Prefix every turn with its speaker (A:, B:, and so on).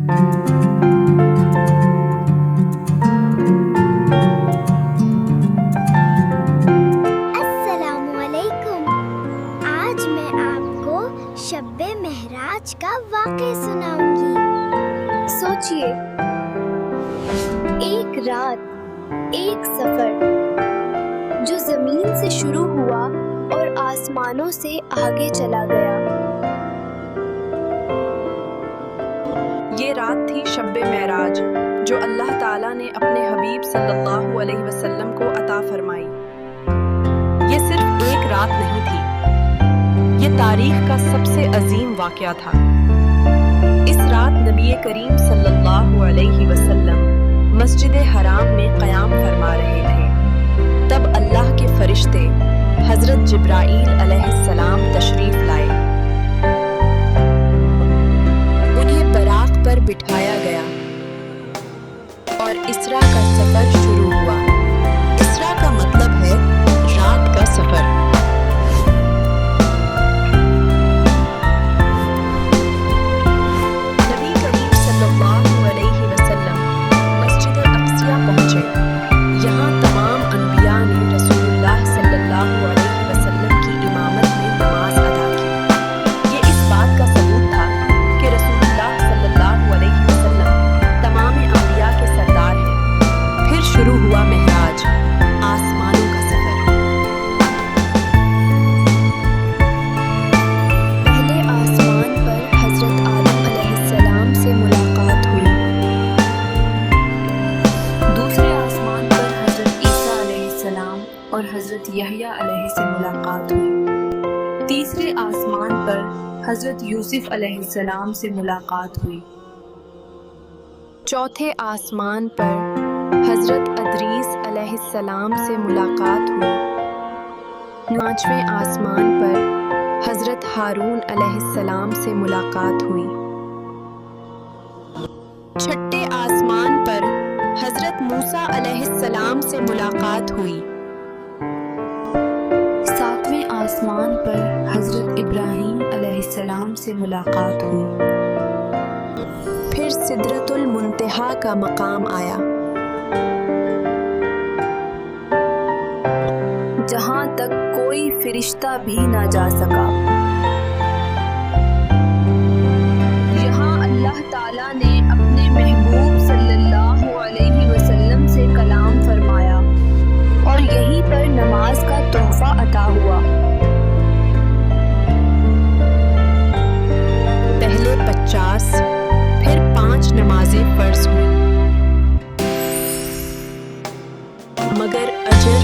A: السلام علیکم۔ آج میں آپ کو شب معراج کا واقعہ سناؤں گی۔ سوچئے، ایک رات، ایک سفر جو زمین سے شروع ہوا اور آسمانوں سے آگے چلا گیا۔
B: یہ رات تھی شب معراج جو اللہ تعالیٰ نے اپنے حبیب صلی اللہ علیہ وسلم کو عطا فرمائی۔ یہ صرف ایک رات نہیں تھی، یہ تاریخ کا سب سے عظیم واقعہ تھا۔ اس رات نبی کریم صلی اللہ علیہ وسلم مسجد حرام میں قیام فرما رہے تھے، تب اللہ کے فرشتے حضرت جبرائیل علیہ السلام تشریف لائے۔ انہیں براق پر بٹھایا گیا اور اسرا کا سفر شروع ہوا۔ اسرا کا مطلب ہے رات کا سفر۔ نبی کریم صلی اللہ علیہ وسلم مسجد اقصیٰ پہنچے۔ یہاں تمام انبیاء نے رسول اللہ صلی اللہ علیہ وسلم کی امامت میں نماز ادا کی۔ یہ اس بات کا ثبوت تھا کہ رسول اللہ صلی اللہ علیہ وسلم تمام انبیاء کے سردار ہیں۔ پھر شروع ہوا معراج، آسمانوں کا سفر۔ پہلے آسمان پر حضرت آدم علیہ السلام سے ملاقات ہوئی۔ دوسرے آسمان پر حضرت عیسیٰ علیہ السلام اور حضرت یحییٰ علیہ سے ملاقات ہوئی۔ تیسرے آسمان پر حضرت یوسف علیہ السلام سے ملاقات ہوئی۔ چوتھے آسمان پر حضرت ادریس علیہ السلام سے ملاقات ہوئی۔ پانچویں آسمان پر حضرت ہارون علیہ السلام سے ملاقات ہوئی۔ چھٹے آسمان پر حضرت موسیٰ علیہ السلام سے ملاقات ہوئی۔ ساتویں آسمان پر حضرت ابراہیم علیہ السلام سے ملاقات ہوئی۔ پھر سدرۃ المنتہا کا مقام آیا، جہاں تک کوئی فرشتہ بھی نہ جا سکا۔ یہاں اللہ تعالیٰ نے اپنے محبوب صلی اللہ علیہ وسلم سے کلام فرمایا اور یہیں پر نماز کا تحفہ عطا ہوا۔ پہلے 50 پھر 5 نمازیں فرض ہوئیں، مگر اجر